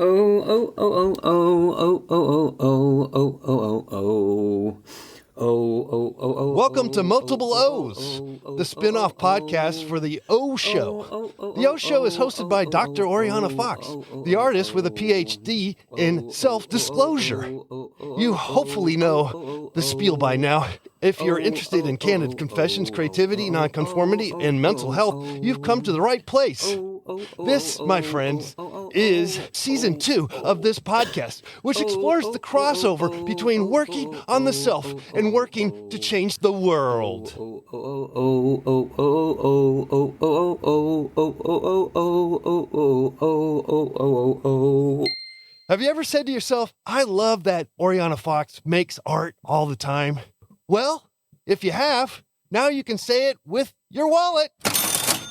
Oh, oh, oh, oh, oh, oh, oh, oh, oh, oh, oh, oh. Welcome to Multiple O's, the spin-off podcast for The O Show. The O Show is hosted by Dr. Oriana Fox, the artist with a PhD in self-disclosure. You hopefully know the spiel by now. If you're interested in candid confessions, creativity, nonconformity, and mental health, you've come to the right place. This, my friends, is season 2 of this podcast, which explores the crossover between working on the self and working to change the world. Have you ever said to yourself, I love that Oriana Fox makes art all the time? Well, if you have, now you can say it with your wallet.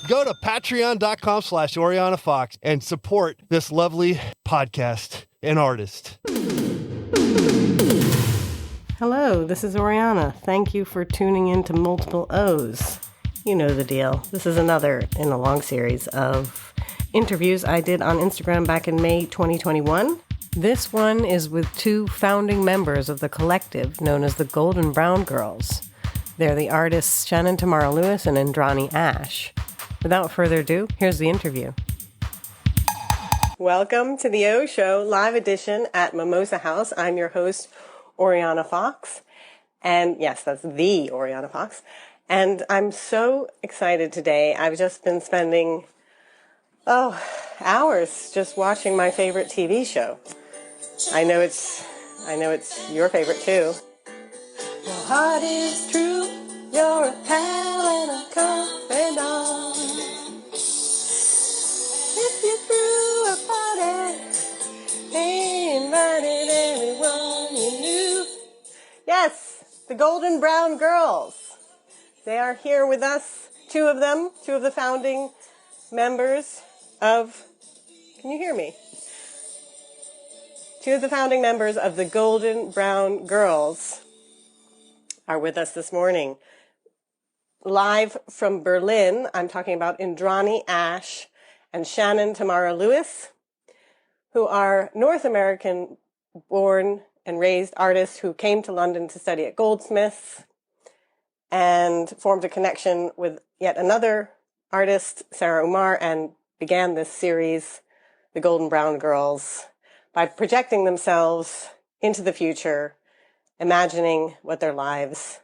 Go to patreon.com/Oriana Fox and support this lovely podcast and artist. Hello, this is Oriana. Thank you for tuning in to Multiple O's. You know the deal. This is another in a long series of interviews I did on Instagram back in May 2021. This one is with 2 founding members of the collective known as the Golden Brown Girls. They're the artists Shannon, Tamara, Lewis, and Indrani, Ashe. Without further ado, here's the interview. Welcome to the O Show live edition at Mimosa House. I'm your host, Oriana Fox. And yes, that's the Oriana Fox. And I'm so excited today. I've just been spending, hours just watching my favorite TV show. I know it's your favorite too. Your heart is true, you're a pal and a confidant. If you threw a party, they invited everyone you knew. Yes, the Golden Brown Girls. They are here with us, 2 of them, 2 of the founding members of, can you hear me? 2 of the founding members of the Golden Brown Girls are with us this morning. Live from Berlin, I'm talking about Indrani, Ashe, and Shannon, Tamara, Lewis, who are North American born and raised artists who came to London to study at Goldsmiths and formed a connection with yet another artist, Sarah Umar, and began this series, The Golden Brown Girls, by projecting themselves into the future, imagining what their lives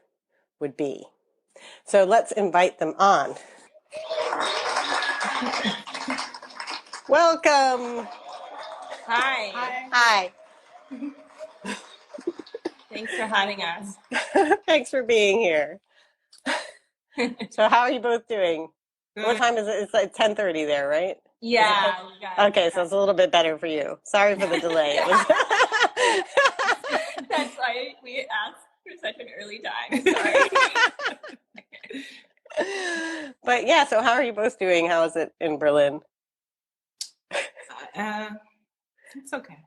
would be. So let's invite them on. Welcome. Hi. Hi. Thanks for having us. Thanks for being here. So how are you both doing? Good. What time is it? It's like 10:30 there, right? Yeah. Okay, so it's a little bit better for you. Sorry for the delay. That's why we asked for such an early time. Sorry. But yeah, so how are you both doing? How is it in Berlin? It's okay.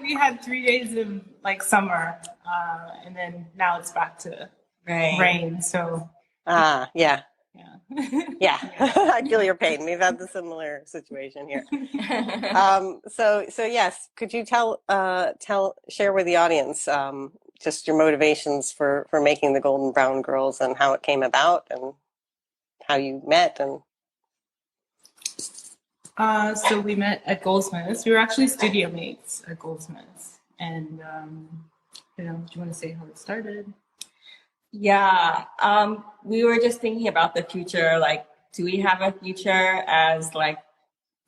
we had 3 days of like summer, and then now it's back to rain. So Yeah. yeah. I feel your pain. We've had the similar situation here. So yes, could you share with the audience just your motivations for making the Golden Brown Girls and how it came about and how you met and. So we met at Goldsmiths. We were actually studio mates at Goldsmiths, and do you want to say how it started? Yeah. We were just thinking about the future. Like, do we have a future as like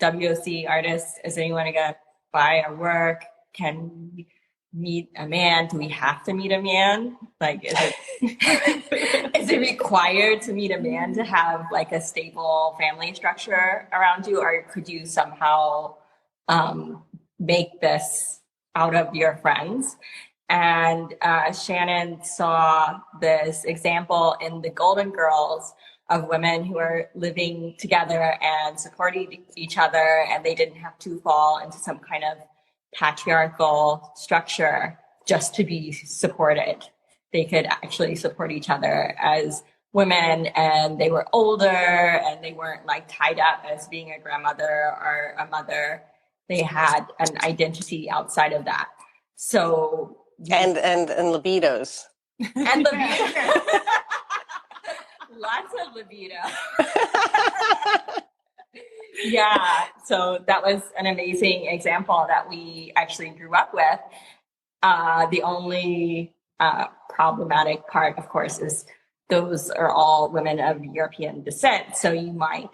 WOC artists? Is anyone gonna buy our work? Can we meet a man? Do we have to meet a man? Like, is it required to meet a man to have like a stable family structure around you, or could you somehow make this out of your friends? And Shannon saw this example in the Golden Girls of women who are living together and supporting each other, and they didn't have to fall into some kind of patriarchal structure just to be supported. They could actually support each other as women, and they were older and they weren't like tied up as being a grandmother or a mother. They had an identity outside of that. So and libidos. And libido. Lots of libido. Yeah, so that was an amazing example that we actually grew up with. The only problematic part, of course, is those are all women of European descent. So you might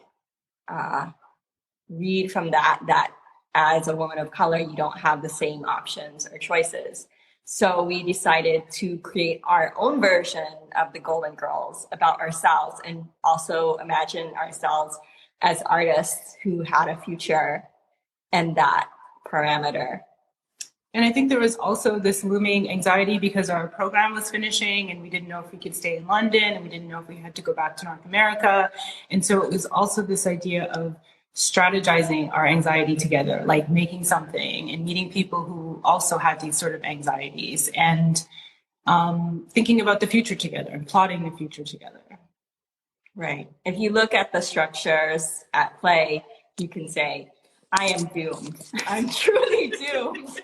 read from that as a woman of color, you don't have the same options or choices. So we decided to create our own version of the Golden Girls about ourselves, and also imagine ourselves as artists who had a future and that parameter. And I think there was also this looming anxiety because our program was finishing and we didn't know if we could stay in London, and we didn't know if we had to go back to North America. And so it was also this idea of strategizing our anxiety together, like making something and meeting people who also had these sort of anxieties, and thinking about the future together and plotting the future together. Right. If you look at the structures at play, you can say, I am doomed. I'm truly doomed.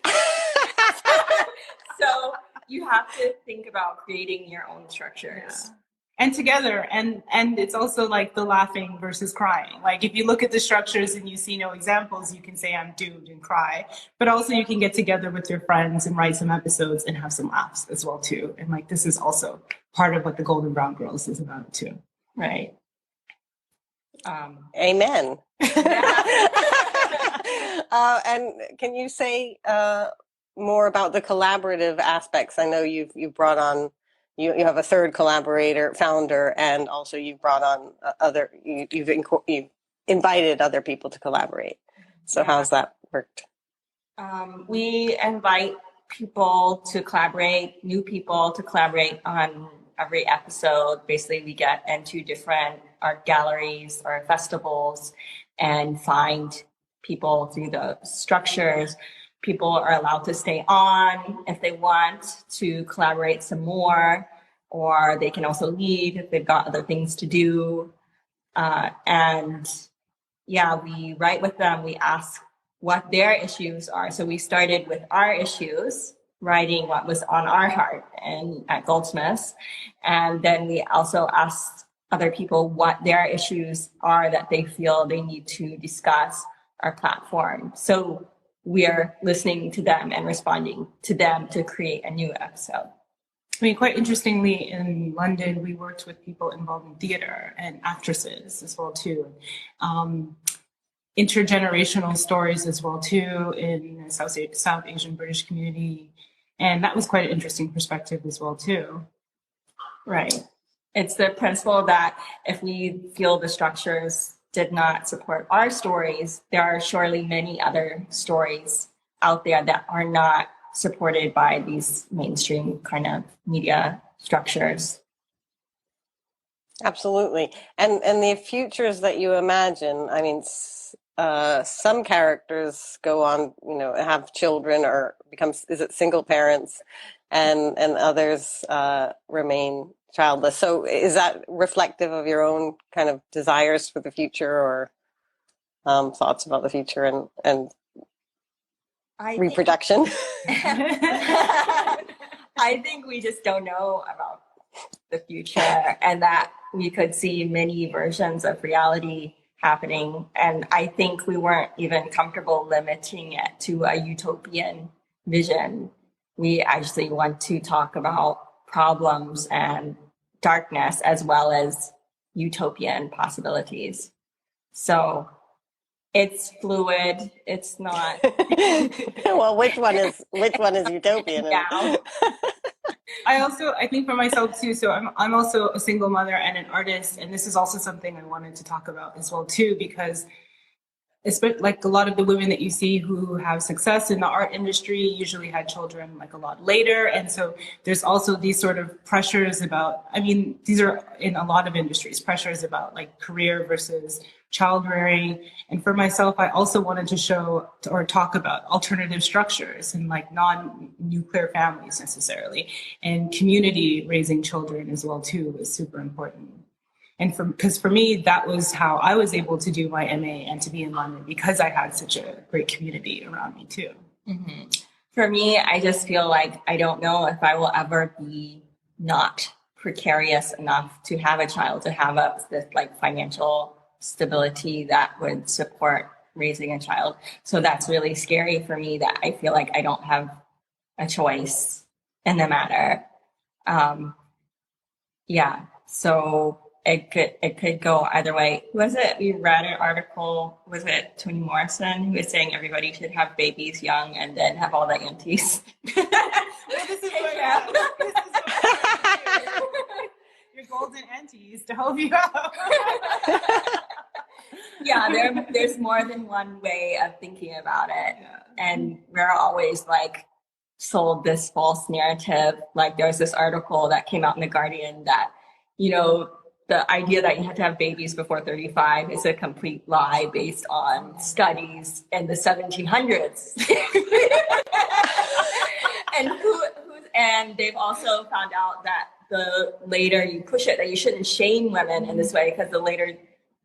So you have to think about creating your own structures. Yeah. And together, and it's also like the laughing versus crying. Like if you look at the structures and you see no examples, you can say I'm doomed and cry. But also you can get together with your friends and write some episodes and have some laughs as well too. And like this is also part of what the Golden Brown Girls is about too. Right. Amen. And can you say more about the collaborative aspects? I know you've brought on, you have a third founder, and also you've brought on you've invited other people to collaborate. So yeah. How's that worked? We invite people to collaborate, new people to collaborate on every episode. Basically, we get into different art galleries or festivals and find people through the structures. People are allowed to stay on if they want to collaborate some more, or they can also leave if they've got other things to do. And yeah, we write with them. We ask what their issues are. So we started with our issues, writing what was on our heart and at Goldsmiths. And then we also asked other people what their issues are that they feel they need to discuss our platform. So we're listening to them and responding to them to create a new episode. I mean, quite interestingly, in London, we worked with people involved in theater and actresses as well too. Intergenerational stories as well too in the South Asian British community. And that was quite an interesting perspective as well too. Right. It's the principle that if we feel the structures did not support our stories, there are surely many other stories out there that are not supported by these mainstream kind of media structures. Absolutely. And the futures that you imagine, I mean, some characters go on, have children or is it single parents, and others remain childless. So is that reflective of your own kind of desires for the future, or thoughts about the future and reproduction? I think we just don't know about the future, and that we could see many versions of reality happening. And I think we weren't even comfortable limiting it to a utopian vision. We actually want to talk about problems and darkness as well as utopian possibilities. So it's fluid. It's not. Well, which one is utopian? Yeah. I think for myself too, so I'm also a single mother and an artist, and this is also something I wanted to talk about as well too, because it's like a lot of the women that you see who have success in the art industry usually had children like a lot later. And so there's also these sort of pressures about, I mean, these are in a lot of industries, pressures about like career versus child rearing. And for myself, I also wanted to show or talk about alternative structures and like non-nuclear families necessarily, and community raising children as well too is super important. And because for me, that was how I was able to do my MA and to be in London, because I had such a great community around me too. Mm-hmm. For me, I just feel like I don't know if I will ever be not precarious enough to have a child, to have this like financial stability that would support raising a child. So that's really scary for me, that I feel like I don't have a choice in the matter. Yeah, so it could go either way. Was it, we read an article, was it Toni Morrison, who was saying everybody should have babies young and then have all the aunties? Well, this is what, your golden aunties to help you out. Yeah, there's more than one way of thinking about it. Yeah. And we're always like sold this false narrative. Like there's this article that came out in The Guardian that, you know, the idea that you have to have babies before 35 is a complete lie based on studies in the 1700s. And they've also found out that the later you push it, that you shouldn't shame women in this way, because the later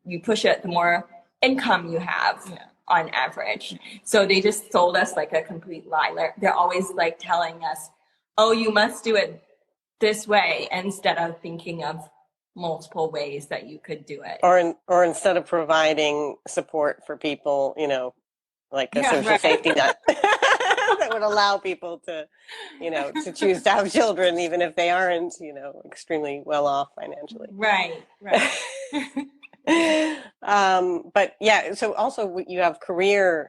you push it, the more income you have on average. So they just sold us like a complete lie. They're always like telling us, oh, you must do it this way, instead of thinking of multiple ways that you could do it. Or instead of providing support for people, you know, like a social safety net that would allow people to, you know, to choose to have children, even if they aren't, you know, extremely well off financially. Right. But yeah, so also you have career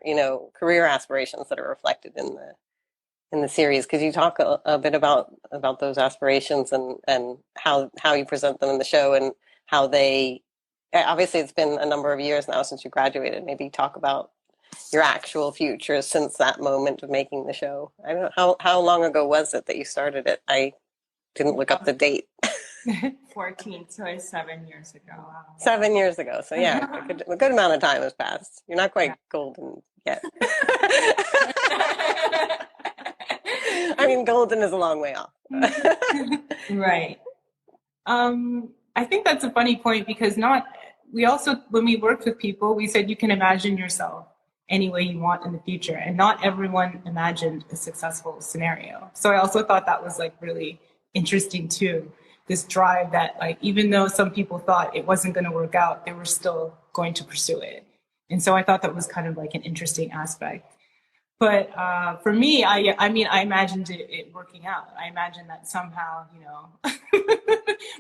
aspirations that are reflected in the series. Could you talk a bit about those aspirations and how you present them in the show, and how they, obviously it's been a number of years now since you graduated. Maybe talk about your actual future since that moment of making the show. I don't know, how long ago was it that you started it? I didn't look up the date. 14, so it's 7 years ago. Wow. 7 years ago. So yeah, a good amount of time has passed. You're not quite golden yet. I mean, golden is a long way off. Right. I think that's a funny point, because we also, when we worked with people, we said you can imagine yourself any way you want in the future, and not everyone imagined a successful scenario. So I also thought that was like really interesting too, this drive that, like, even though some people thought it wasn't going to work out, they were still going to pursue it. And so I thought that was kind of like an interesting aspect. But for me, I mean, I imagined it working out. I imagined that somehow, you know,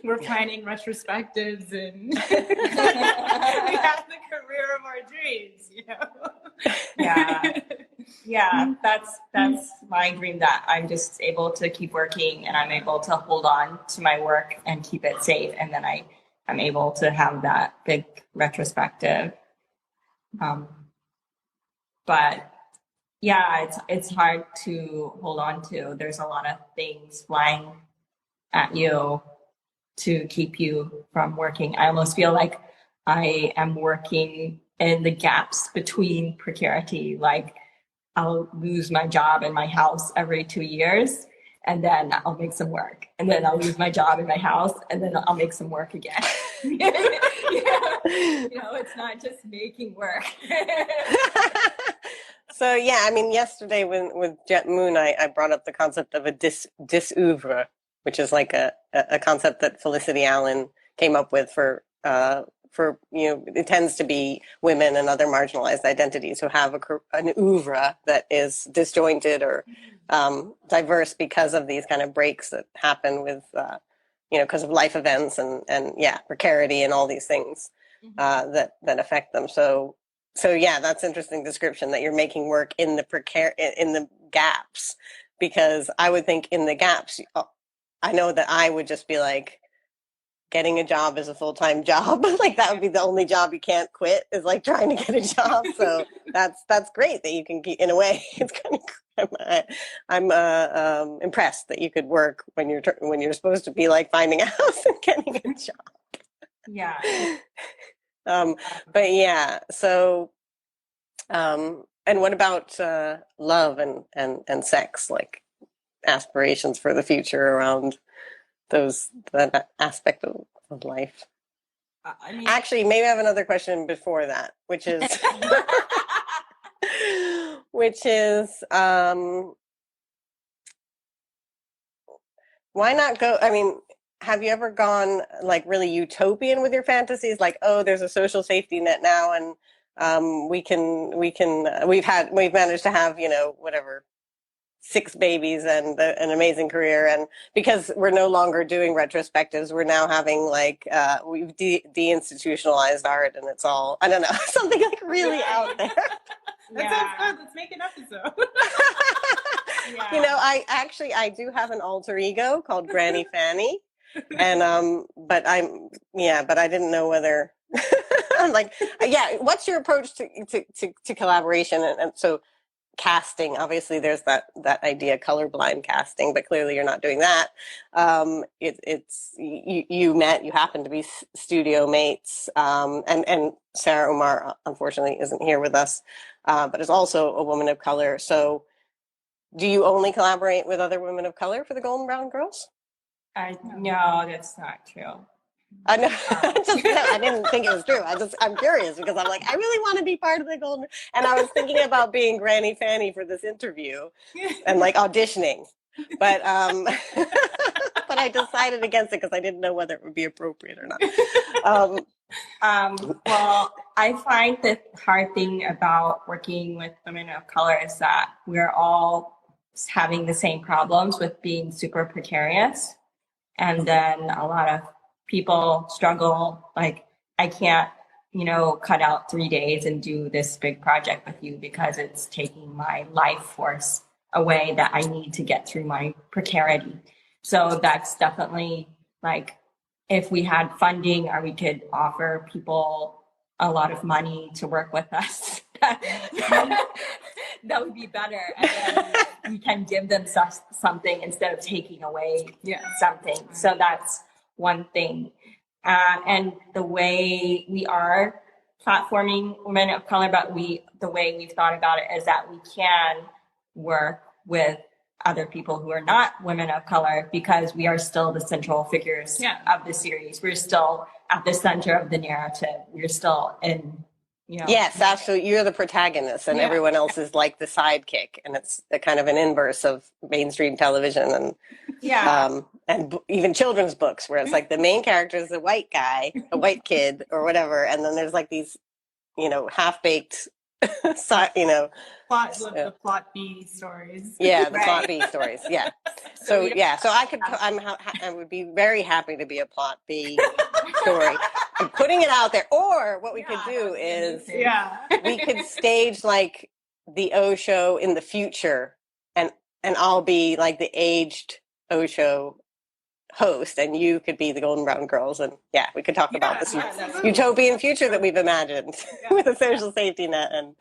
we're planning retrospectives and we have the career of our dreams, you know? Yeah, that's my dream, that I'm just able to keep working and I'm able to hold on to my work and keep it safe. And then I'm able to have that big retrospective. But yeah, it's hard to hold on to. There's a lot of things flying at you to keep you from working. I almost feel like I am working in the gaps between precarity. Like I'll lose my job and my house every 2 years, and then I'll make some work. And then I'll lose my job and my house, and then I'll make some work again. You know, it's not just making work. So yeah, I mean, yesterday with Jet Moon, I brought up the concept of a disoeuvre, which is like a concept that Felicity Allen came up with for you know, it tends to be women and other marginalized identities who have an oeuvre that is disjointed or diverse because of these kind of breaks that happen with you know, because of life events and yeah, precarity and all these things that affect them. So yeah, that's interesting description, that you're making work in the in the gaps, because I would think in the gaps, I know that I would just be like, getting a job is a full-time job. Like that would be the only job you can't quit, is like trying to get a job. So that's great that you can keep, in a way. It's kind of, I'm impressed that you could work when you're supposed to be like finding a house and getting a job. Yeah. But yeah, so and what about love and sex, like aspirations for the future around that aspect of life? I mean, Actually, maybe I have another question before that, which is, which is, why not go? I mean, have you ever gone like really utopian with your fantasies? Like, oh, there's a social safety net now, and we've managed to have, whatever, 6 babies and an amazing career, and because we're no longer doing retrospectives, we're now having like we've deinstitutionalized art, and it's all, I don't know, something like really out there. That sounds good. Let's make an episode. I do have an alter ego called Granny Fanny, and but I didn't know whether I'm like, what's your approach to collaboration, and so casting, obviously there's that idea, colorblind casting, but clearly you're not doing that. You happen to be studio mates, and Sarah Umar unfortunately isn't here with us, but is also a woman of color. So do you only collaborate with other women of color for the Golden Brown Girls? No, that's not true. I know. I didn't think it was true. I'm curious because I'm like, I really want to be part of the Golden. And I was thinking about being Granny Fanny for this interview and like auditioning, but but I decided against it because I didn't know whether it would be appropriate or not. Well, I find the hard thing about working with women of color is that we're all having the same problems with being super precarious, and then a lot of people struggle, like, I can't, cut out 3 days and do this big project with you because it's taking my life force away that I need to get through my precarity. So that's definitely like, if we had funding or we could offer people a lot of money to work with us, that would be better. And then we can give them something instead of taking away something. So that's one thing. And the way we are platforming women of color, but the way we've thought about it is that we can work with other people who are not women of color because we are still the central figures of the series. We're still at the center of the narrative. We're still in, Yes, absolutely. You're the protagonist and everyone else is like the sidekick, and it's a kind of an inverse of mainstream television and even children's books where it's like the main character is a white guy, a white kid or whatever, and then there's like these, half-baked the plot B stories. Yeah, the plot B stories. Yeah. So I would be very happy to be a plot B story. I'm putting it out there. Or what we could do is we could stage like the O show in the future, and I'll be like the aged O show host, and you could be the Golden Brown Girls, and we could talk about this utopian future that we've imagined with a social safety net and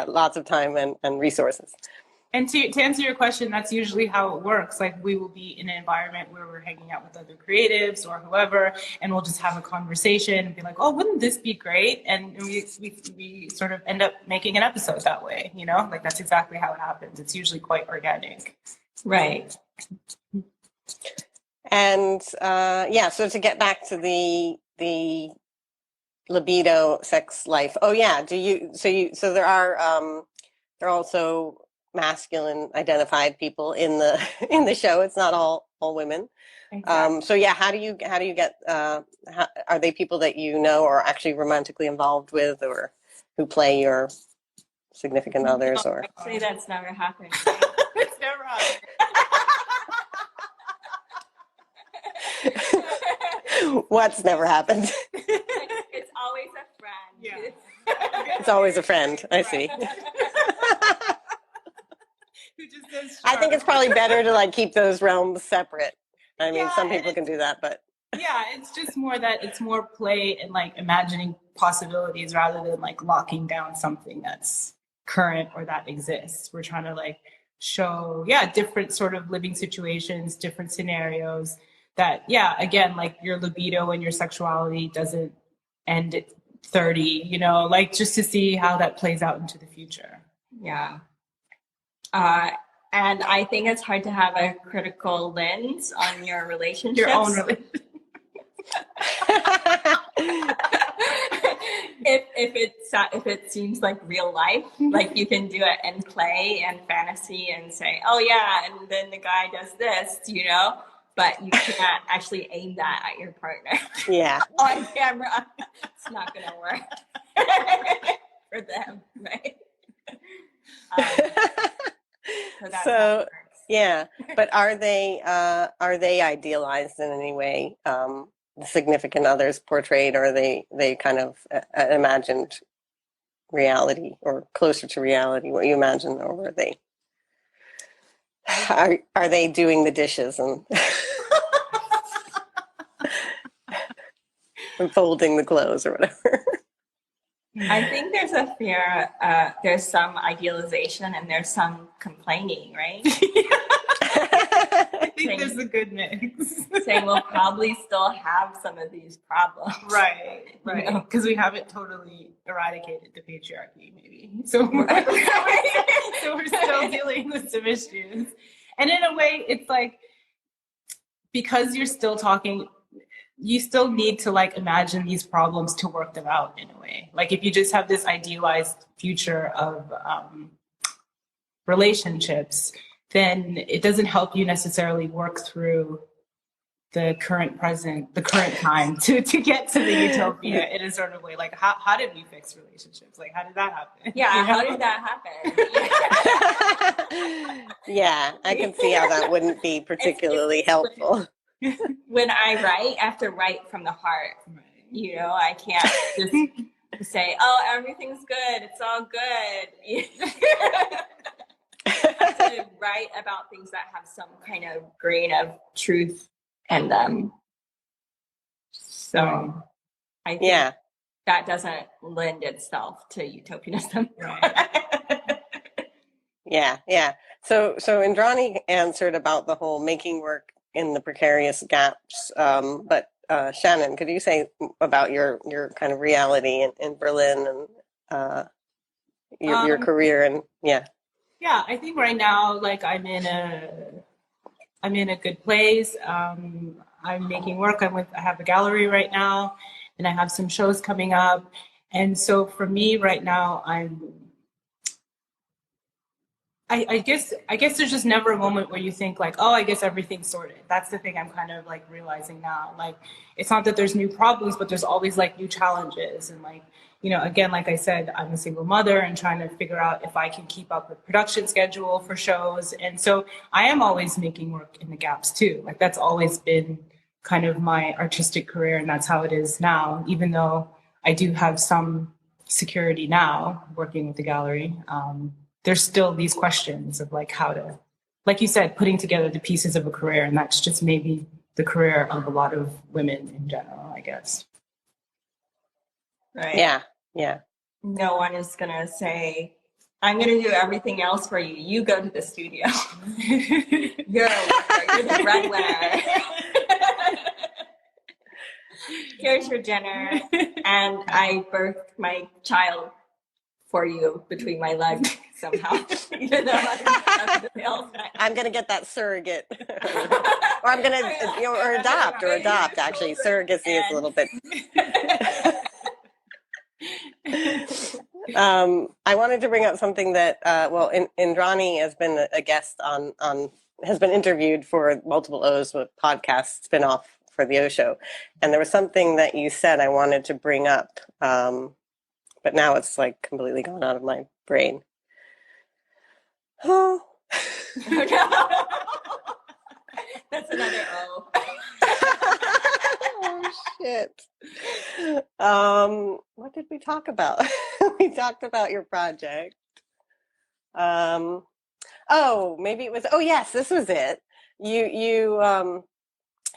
lots of time and resources. And to answer your question, that's usually how it works. Like, we will be in an environment where we're hanging out with other creatives or whoever, and we'll just have a conversation and be like, oh, wouldn't this be great? And we sort of end up making an episode that way, like that's exactly how it happens. It's usually quite organic. Right. And so to get back to the libido sex life. Oh yeah, so there are also masculine identified people in the show. It's not all women. Exactly. How do you get are they people that or actually romantically involved with, or who play your significant others? Or actually, that's never happened. It's never happened. What's never happened? It's always a friend. Yeah. It's always a friend. I see. Who just says, I think it's probably better to like keep those realms separate. I mean, some people can do that, but it's just more that it's more play and like imagining possibilities rather than like locking down something that's current or that exists. We're trying to like show different sort of living situations, different scenarios that again, like your libido and your sexuality doesn't end at 30, like just to see how that plays out into the future. And I think it's hard to have a critical lens on your relationship. Your own relationship. if it seems like real life, like you can do it in play and fantasy and say, oh yeah, and then the guy does this, you know, but you can't actually aim that at your partner. Yeah. On camera. It's not gonna work for them, right? So that's how it works. Yeah, but are they idealized in any way? The significant others portrayed, or are they kind of imagined reality or closer to reality, what you imagine, or were they are they doing the dishes and and folding the clothes or whatever? I think there's a fear, there's some idealization and there's some complaining, right? I think there's a good mix. Saying we'll probably still have some of these problems. Right. Because we haven't totally eradicated the patriarchy, maybe. So we're still dealing with some issues. And in a way, it's like, because you're still talking, you still need to like imagine these problems to work them out in a way. Like if you just have this idealized future of relationships, then it doesn't help you necessarily work through the current time to get to the utopia in a sort of way. Like how did we fix relationships? Like how did that happen? Yeah, you know? How did that happen? Yeah, I can see how that wouldn't be particularly helpful. When I write, I have to write from the heart. Right. You know, I can't just say, oh, everything's good, it's all good. I have to write about things that have some kind of grain of truth in them. So I think that doesn't lend itself to utopianism. Right. Yeah. So Indrani answered about the whole making work in the precarious gaps, but Shannon, could you say about your kind of reality in Berlin and your career and yeah, I think right now like I'm in a good place. I'm making work. I have a gallery right now, and I have some shows coming up. And so for me right now, I guess there's just never a moment where you think like, oh, I guess everything's sorted. That's the thing I'm kind of like realizing now. Like, it's not that there's new problems, but there's always like new challenges. And like, you know, again, like I said, I'm a single mother and trying to figure out if I can keep up with production schedule for shows. And so I am always making work in the gaps too. Like that's always been kind of my artistic career, and that's how it is now, even though I do have some security now working with the gallery. There's still these questions of like how to, like you said, putting together the pieces of a career. And that's just maybe the career of a lot of women in general, I guess. Right. Yeah. No one is going to say, I'm going to do everything else for you. You go to the studio. You're the breadwinner. Here's your dinner. And I birthed my child for you between my legs somehow. Even though I'm gonna get that surrogate, or I'm gonna or adopt. Actually, surrogacy is a little bit. I wanted to bring up something that Indrani has been a guest has been interviewed for Multiple O's with podcast spinoff for the O Show, and there was something that you said I wanted to bring up. But now it's like completely gone out of my brain. Oh. That's another O. Oh, shit. What did we talk about? We talked about your project. Maybe it was, yes, this was it. You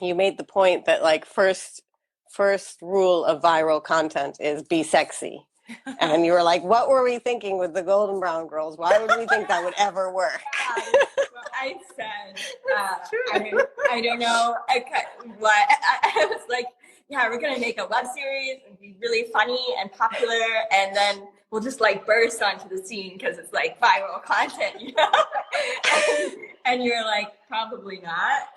made the point that like first rule of viral content is be sexy. And you were like, what were we thinking with the Golden Brown Girls? Why would we think that would ever work? I said, I don't know. I was like, yeah, we're going to make a web series and be really funny and popular. And then we'll just like burst onto the scene because it's like viral content, you know? and you're like, probably not.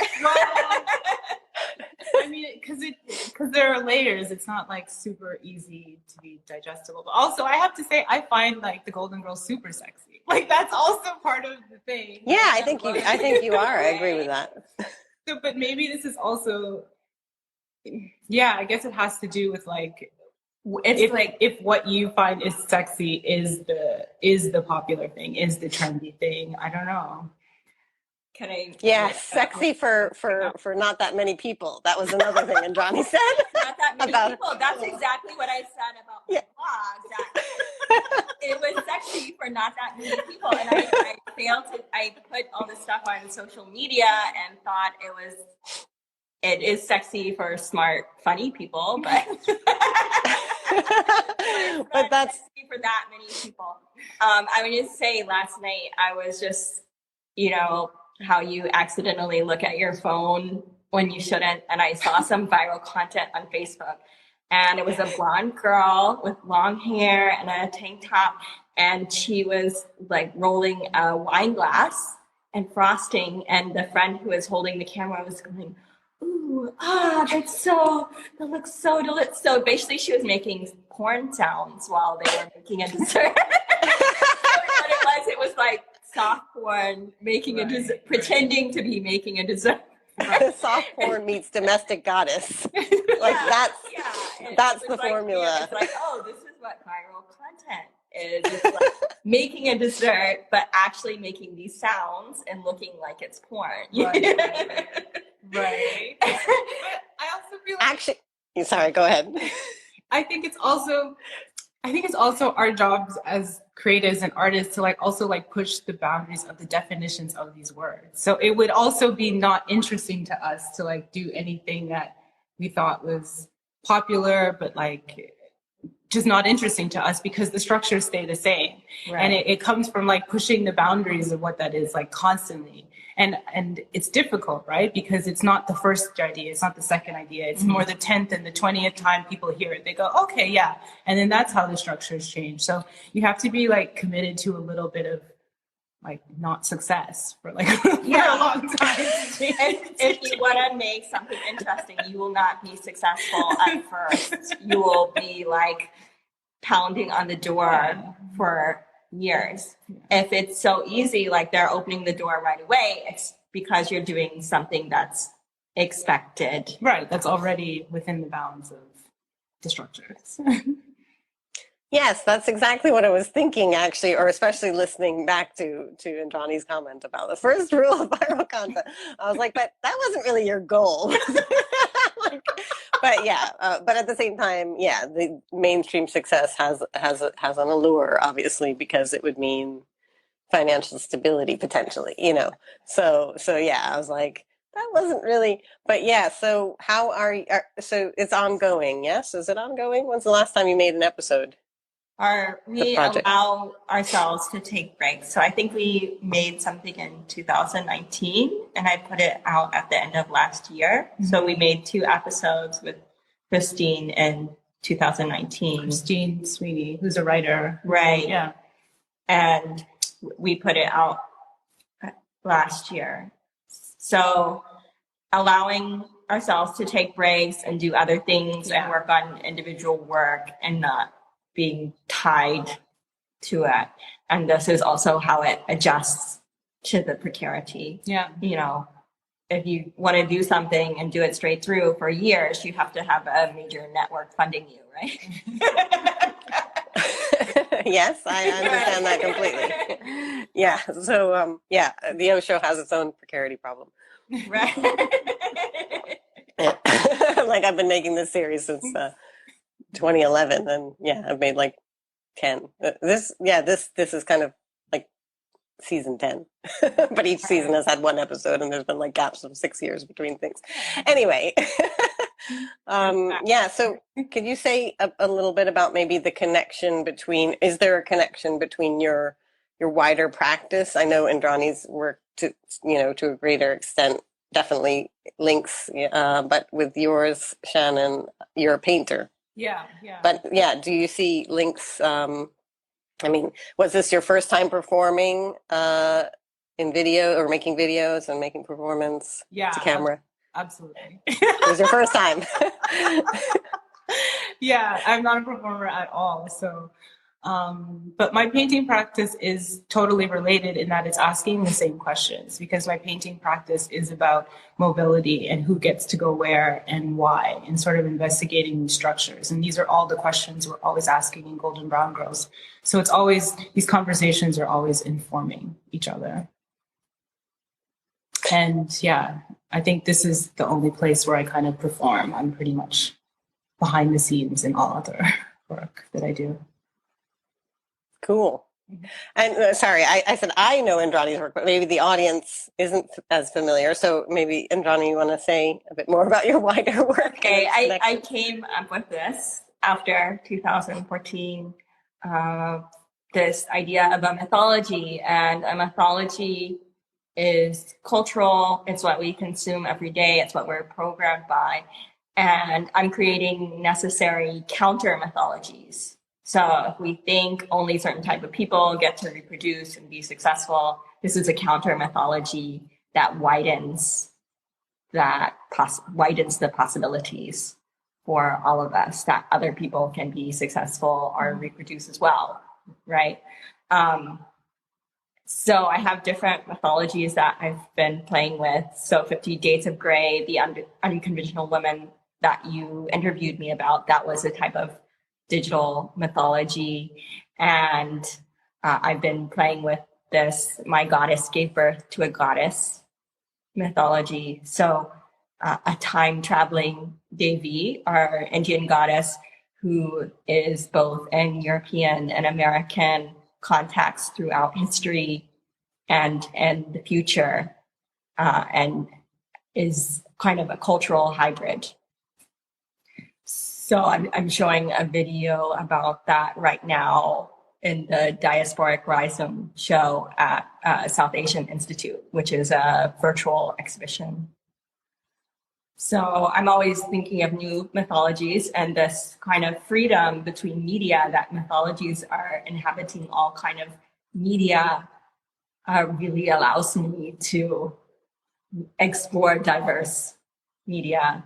I mean, because there are layers. It's not like super easy to be digestible. But also, I have to say, I find like the Golden Girls super sexy. Like that's also part of the thing. Yeah, I think you are. I agree with that. So, but maybe this is also, yeah, I guess it has to do with like, if what you find is sexy is the popular thing, is the trendy thing. I don't know. Can I? Yeah, sexy for not that many people. That was another thing Indrani said. Not that many about people. That's exactly what I said about my blog. That it was sexy for not that many people, and I failed to. I put all this stuff on social media and thought it is sexy for smart, funny people, but but that's sexy for that many people. I would just say last night I was just, how you accidentally look at your phone when you shouldn't. And I saw some viral content on Facebook, and it was a blonde girl with long hair and a tank top. And she was like rolling a wine glass and frosting. And the friend who was holding the camera was going, "Ooh, that looks so delicious." So basically she was making porn sounds while they were making a dessert. It was like soft porn making a dessert, pretending to be making a dessert. Soft porn meets domestic goddess. Like that's the formula. It's like, oh, this is what viral content is. It's like making a dessert, but actually making these sounds and looking like it's porn. Right. But I also feel like, actually, sorry, go ahead. I think it's also our jobs as creatives and artists to also push the boundaries of the definitions of these words. So it would also be not interesting to us to do anything that we thought was popular, but just not interesting to us because the structures stay the same. Right. And it comes from pushing the boundaries of what that is constantly. And it's difficult, right? Because it's not the first idea, it's not the second idea, it's more the 10th and the 20th time people hear it. They go, okay, yeah. And then that's how the structures change. So you have to be committed to a little bit of not success for for a long time. If you want to make something interesting, you will not be successful at first. You will be pounding on the door for years. If it's so easy, they're opening the door right away, it's because you're doing something that's expected. Right, that's already within the bounds of the structures. Yes, that's exactly what I was thinking, actually, or especially listening back to Indrani's comment about the first rule of viral content. I was like, but that wasn't really your goal. But yeah, but at the same time, yeah, the mainstream success has an allure, obviously, because it would mean financial stability potentially, So yeah, I was like, that wasn't really, but yeah. So how so it's ongoing? Yes, is it ongoing? When's the last time you made an episode? We allow ourselves to take breaks. So I think we made something in 2019 and I put it out at the end of last year. Mm-hmm. So we made 2 episodes with Christine in 2019. Christine Sweeney, who's a writer. Right. Yeah. And we put it out last year. So allowing ourselves to take breaks and do other things and work on individual work and not being tied to it. And this is also how it adjusts to the precarity. Yeah. If you want to do something and do it straight through for years, you have to have a major network funding you, right? Yes, I understand that completely. Yeah. So, the O show has its own precarity problem. Right. I've been making this series since 2011, and I've made 10. This is kind of season 10, but each season has had 1 episode, and there's been gaps of 6 years between things. Anyway, So could you say a little bit about maybe the connection between? Is there a connection between your wider practice? I know Indrani's work to a greater extent definitely links, but with yours, Shannon, you're a painter. Yeah. But do you see links? Was this your first time performing in video or making videos and making performance to camera? absolutely. It was your first time. Yeah, I'm not a performer at all. So, but my painting practice is totally related in that it's asking the same questions, because my painting practice is about mobility and who gets to go where and why, and sort of investigating these structures. And these are all the questions we're always asking in Golden Brown Girls. So it's always, these conversations are always informing each other. And yeah, I think this is the only place where I kind of perform. I'm pretty much behind the scenes in all other work that I do. Cool. And sorry, I said I know Indrani's work, but maybe the audience isn't as familiar. So maybe, Indrani, you want to say a bit more about your wider work? Okay, I came up with this after 2014, this idea of a mythology. And a mythology is cultural. It's what we consume every day. It's what we're programmed by. And I'm creating necessary counter mythologies. So if we think only certain type of people get to reproduce and be successful, this is a counter mythology that widens the possibilities for all of us, that other people can be successful or reproduce as well, right? So I have different mythologies that I've been playing with. So 50 Shades of Grey, the unconventional women that you interviewed me about, that was a type of digital mythology. And I've been playing with this, my goddess gave birth to a goddess mythology. So a time-traveling Devi, our Indian goddess, who is both in European and American context throughout history and the future, and is kind of a cultural hybrid. So I'm showing a video about that right now in the Diasporic Rhizome show at South Asian Institute, which is a virtual exhibition. So I'm always thinking of new mythologies and this kind of freedom between media, that mythologies are inhabiting all kind of media, really allows me to explore diverse media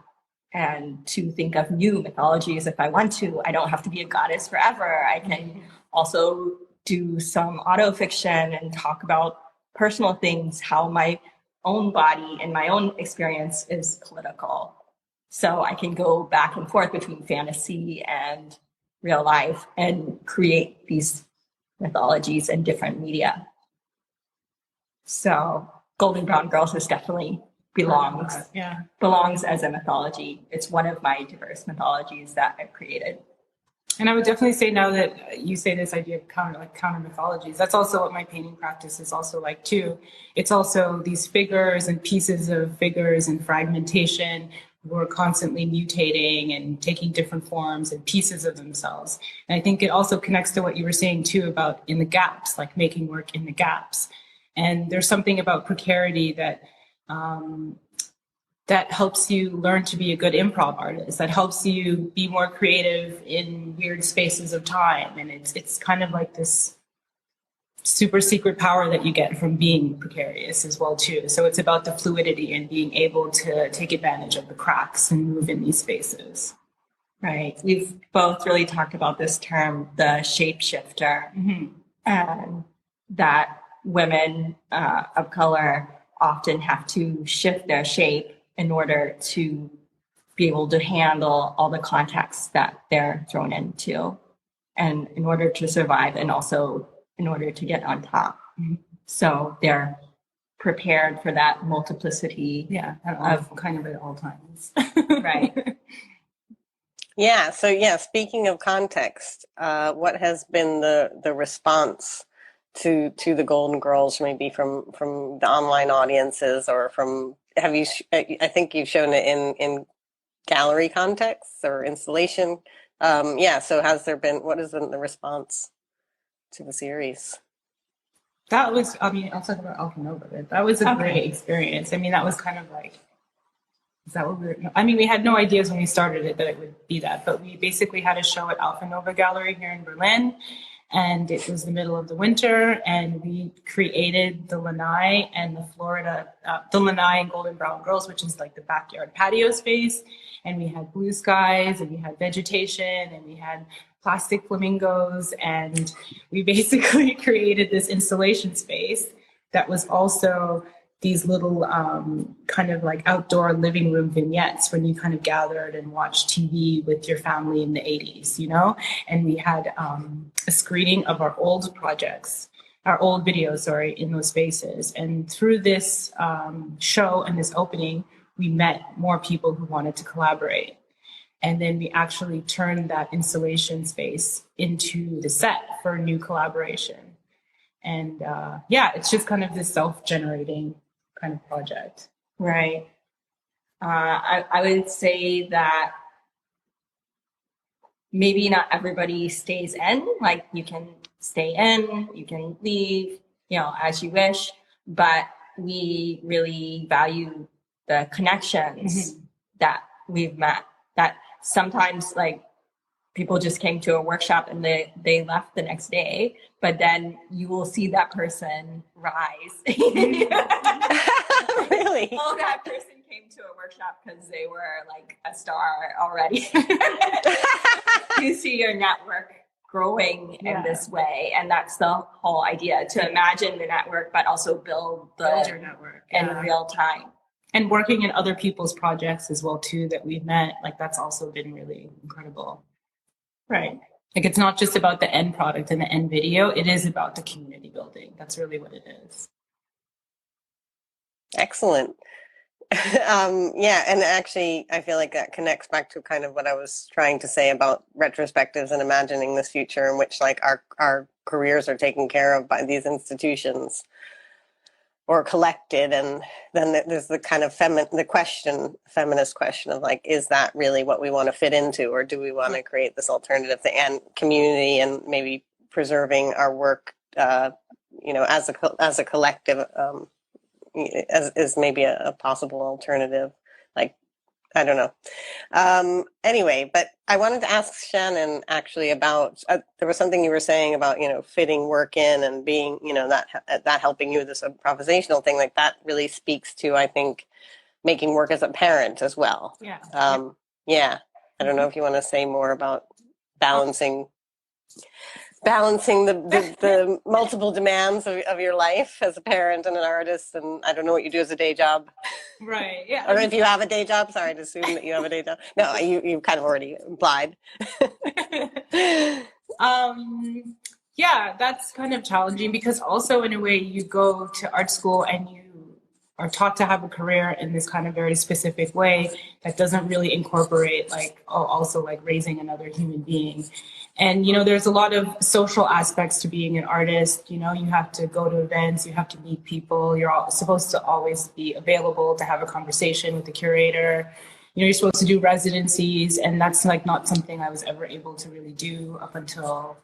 and to think of new mythologies if I want to. I don't have to be a goddess forever. I can also do some autofiction and talk about personal things, how my own body and my own experience is political. So I can go back and forth between fantasy and real life and create these mythologies in different media. So Golden Brown Girls is definitely belongs as a mythology. It's one of my diverse mythologies that I've created. And I would definitely say, now that you say this idea of counter mythologies, that's also what my painting practice is also like too. It's also these figures and pieces of figures and fragmentation who are constantly mutating and taking different forms and pieces of themselves. And I think it also connects to what you were saying too about in the gaps, like making work in the gaps. And there's something about precarity that that helps you learn to be a good improv artist, that helps you be more creative in weird spaces of time. And it's kind of like this super secret power that you get from being precarious as well too. So it's about the fluidity and being able to take advantage of the cracks and move in these spaces. Right. We've both really talked about this term, the shapeshifter, and that women of color often have to shift their shape in order to be able to handle all the contexts that they're thrown into, and in order to survive, and also in order to get on top. So they're prepared for that multiplicity. Yeah, of kind of at all times. Right. Yeah. So yeah, speaking of context, what has been the response to the Golden Girls, maybe from the online audiences, or from, have you, I think you've shown it in gallery contexts or installation. Yeah. So what has been the response to the series? That was, I mean, I'll talk about Alpha Nova, but that was a great experience. I mean, that was kind of like, is that what we had no ideas when we started it that it would be that, but we basically had a show at Alpha Nova Gallery here in Berlin. And it was the middle of the winter, and we created the lanai and the lanai and golden brown girls, which is like the backyard patio space. And we had blue skies, and we had vegetation, and we had plastic flamingos. And we basically created this installation space that was also these little kind of like outdoor living room vignettes when you kind of gathered and watched TV with your family in the 80s, you know? And we had a screening of our old videos, in those spaces. And through this show and this opening, we met more people who wanted to collaborate. And then we actually turned that installation space into the set for a new collaboration. And it's just kind of this self-generating kind of project. Right. I would say that maybe not everybody stays in, like you can stay in, you can leave, as you wish, but we really value the connections that we've met, that sometimes like people just came to a workshop and they left the next day, but then you will see that person rise. Really? Oh, that person came to a workshop because they were like a star already. You see your network growing in this way. And that's the whole idea, to imagine the network, but also build your network in real time. And working in other people's projects as well, too, that we've met, like that's also been really incredible. Right. Like it's not just about the end product and the end video. It is about the community building. That's really what it is. Excellent. And actually, I feel like that connects back to kind of what I was trying to say about retrospectives and imagining this future in which like our careers are taken care of by these institutions or collected. And then there's the kind of feminist question of like, is that really what we want to fit into, or do we want to create this alternative thing and community and maybe preserving our work, as a collective, as maybe a possible alternative. Like, I don't know. Anyway, but I wanted to ask Shannon actually about, there was something you were saying about, fitting work in and being, that helping you with this improvisational thing, like that really speaks to, I think, making work as a parent as well. Yeah. I don't know if you want to say more about balancing the multiple demands of your life as a parent and an artist, and I don't know what you do as a day job. Right. Yeah. Or if you have a day job. Sorry, I'd assume that you have a day job. No, you kind of already implied. That's kind of challenging because also in a way you go to art school and you are taught to have a career in this kind of very specific way that doesn't really incorporate also raising another human being. And, there's a lot of social aspects to being an artist. You have to go to events, you have to meet people. You're supposed to always be available to have a conversation with the curator. You're supposed to do residencies, and that's not something I was ever able to really do up until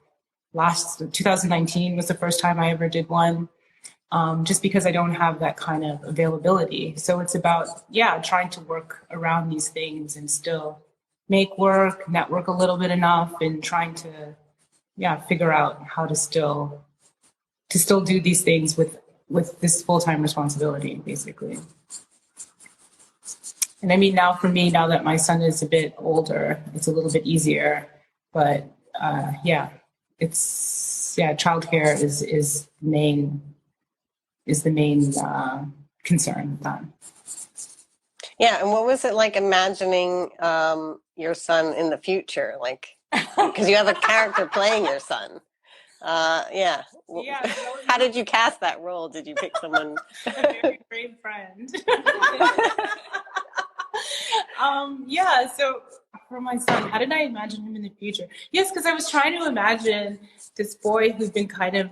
2019 was the first time I ever did one, just because I don't have that kind of availability. So it's about, trying to work around these things and still make work, network a little bit enough, and trying to, figure out how to still do these things with this full-time responsibility, basically. And I mean, now that my son is a bit older, it's a little bit easier, but childcare is the main concern with that. Yeah, and what was it like imagining your son in the future? Like, because you have a character playing your son. How did you cast that role? Did you pick someone? A very brave friend. So for my son, how did I imagine him in the future? Yes, because I was trying to imagine this boy who's been kind of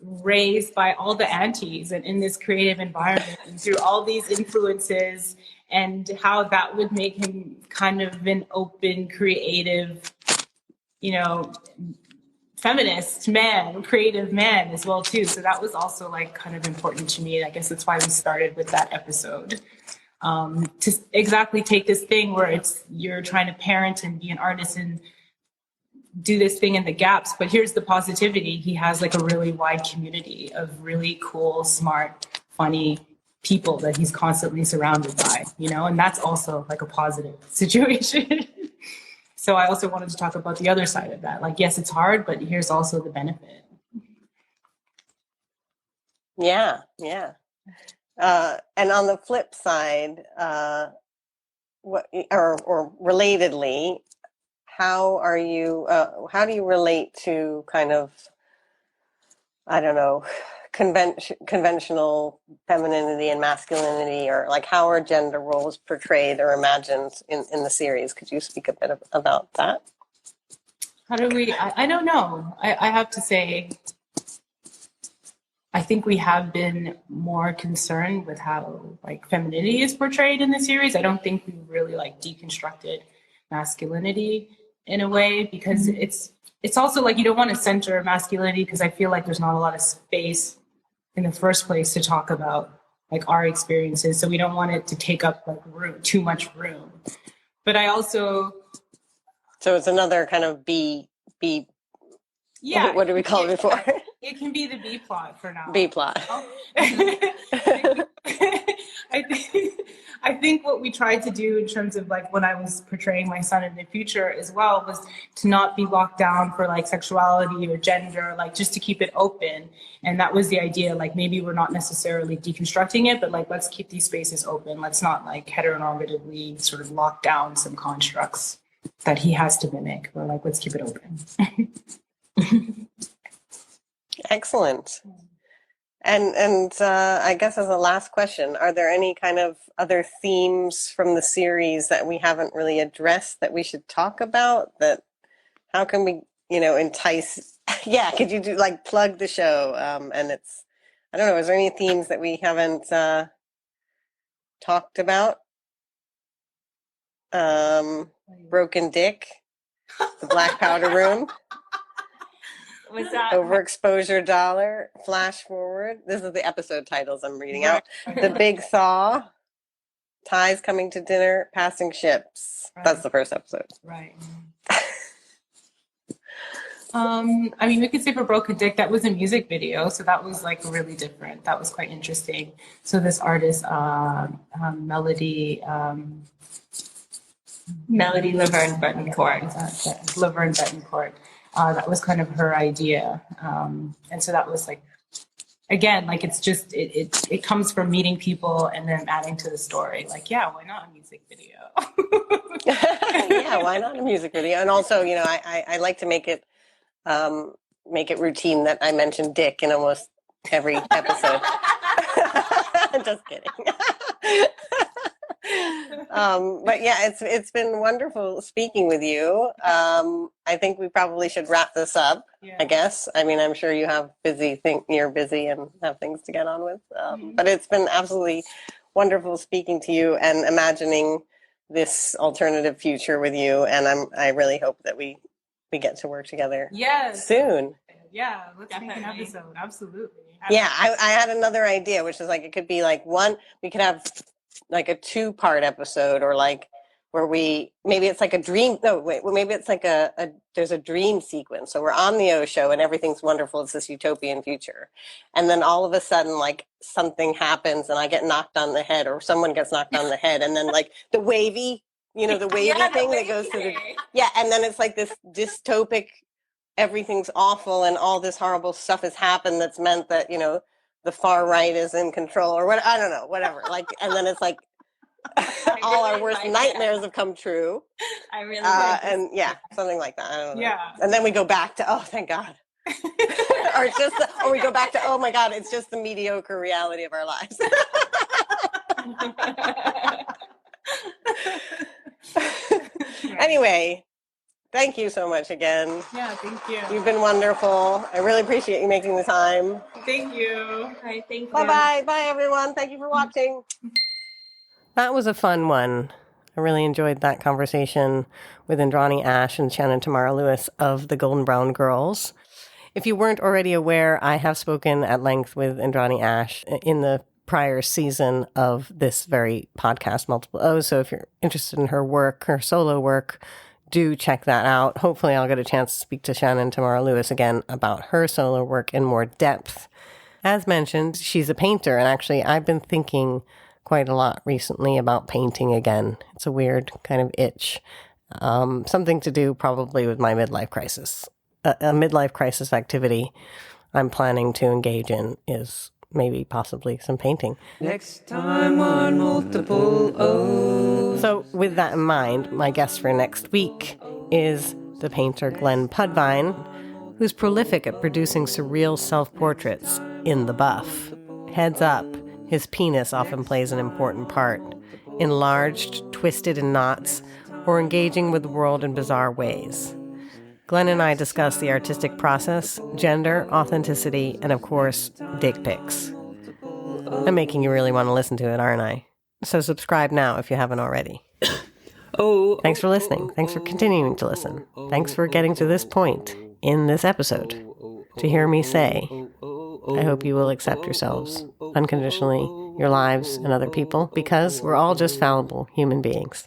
raised by all the aunties and in this creative environment and through all these influences, and how that would make him kind of an open, creative, feminist man, creative man as well too. So that was also kind of important to me. And I guess that's why we started with that episode. To exactly take this thing where you're trying to parent and be an artist and do this thing in the gaps, but here's the positivity. He has like a really wide community of really cool, smart, funny people that he's constantly surrounded by, you know, and that's also like a positive situation. So I also wanted to talk about the other side of that. Like, yes, it's hard, but here's also the benefit. Yeah. And on the flip side, or relatedly, how do you relate to kind of, I don't know, conventional femininity and masculinity, or like how are gender roles portrayed or imagined in the series? Could you speak a bit about that? How do we, I don't know. I have to say, I think we have been more concerned with how like femininity is portrayed in the series. I don't think we really like deconstructed masculinity in a way, because it's also like you don't want to center masculinity, because I feel like there's not a lot of space in the first place to talk about like our experiences. So we don't want it to take up like too much room. But I also, so it's another kind of B. Yeah. What do we call it before? It can be the B plot for now. B plot. I think what we tried to do in terms of like when I was portraying my son in the future as well was to not be locked down for like sexuality or gender, like just to keep it open. And that was the idea. Like maybe we're not necessarily deconstructing it, but like let's keep these spaces open. Let's not like heteronormatively sort of lock down some constructs that he has to mimic. Or like let's keep it open. Excellent. And I guess as a last question, are there any kind of other themes from the series that we haven't really addressed that we should talk about? That how can we, entice? Yeah, could you do like plug the show? And it's, I don't know, is there any themes that we haven't talked about? Broken dick, the black powder room. Was that Overexposure dollar, flash forward. This is the episode titles I'm reading out. The big thaw, ties coming to dinner, passing ships. Right. That's the first episode. Right. I mean, we could say for Broken Dick, that was a music video. So that was like really different. That was quite interesting. So this artist, Melody Laverne Betancourt. Laverne Betancourt. That was kind of her idea. And so that was like, again, like it's just, it comes from meeting people and then adding to the story. Like, yeah, why not a music video? Yeah, why not a music video? And also, I like to make it routine that I mention dick in almost every episode. Just kidding. But yeah, it's been wonderful speaking with you. I think we probably should wrap this up. Yeah. I guess. I mean, I'm sure you have you're busy and have things to get on with. But it's been absolutely wonderful speaking to you and imagining this alternative future with you. And I really hope that we get to work together. Soon. Yeah, let's make an episode. Absolutely. Yeah, I had another idea, which is like it could be like we could have like a 2-part episode, or like where maybe it's like a dream. No, wait, well, maybe it's like there's a dream sequence. So we're on the O show and everything's wonderful. It's this utopian future. And then all of a sudden, like something happens and I get knocked on the head, or someone gets knocked on the head. And then like the wavy, the wavy thing that goes to and then it's like this dystopic, everything's awful and all this horrible stuff has happened that's meant that, the far right is in control, or what, I don't know, whatever. Like, and then it's like all our worst nightmares have come true. I really and yeah, something like that. I don't know. Yeah. And then we go back to, oh, thank God. or we go back to, oh my God, it's just the mediocre reality of our lives. Anyway, thank you so much again. Yeah, thank you. You've been wonderful. I really appreciate you making the time. Thank you. All right, thank you. Bye-bye. Bye, everyone. Thank you for watching. That was a fun one. I really enjoyed that conversation with Indrani Ashe and Shannon Tamara Lewis of the Golden Brown Girls. If you weren't already aware, I have spoken at length with Indrani Ashe in the prior season of this very podcast, Multiple O's. So if you're interested in her work, her solo work, do check that out. Hopefully I'll get a chance to speak to Shannon Tamara Lewis again about her solo work in more depth. As mentioned, she's a painter, and actually I've been thinking quite a lot recently about painting again. It's a weird kind of itch. Something to do probably with my midlife crisis. A midlife crisis activity I'm planning to engage in is maybe possibly some painting. Next time on Multiple O's. So with that in mind, my guest for next week is the painter Glenn Pudvine, who's prolific at producing surreal self-portraits in the buff. Heads up, his penis often plays an important part, enlarged, twisted in knots, or engaging with the world in bizarre ways. Glenn and I discuss the artistic process, gender, authenticity, and of course, dick pics. I'm making you really want to listen to it, aren't I? So subscribe now if you haven't already. Thanks for listening. Thanks for continuing to listen. Thanks for getting to this point in this episode to hear me say, I hope you will accept yourselves unconditionally, your lives, and other people, because we're all just fallible human beings.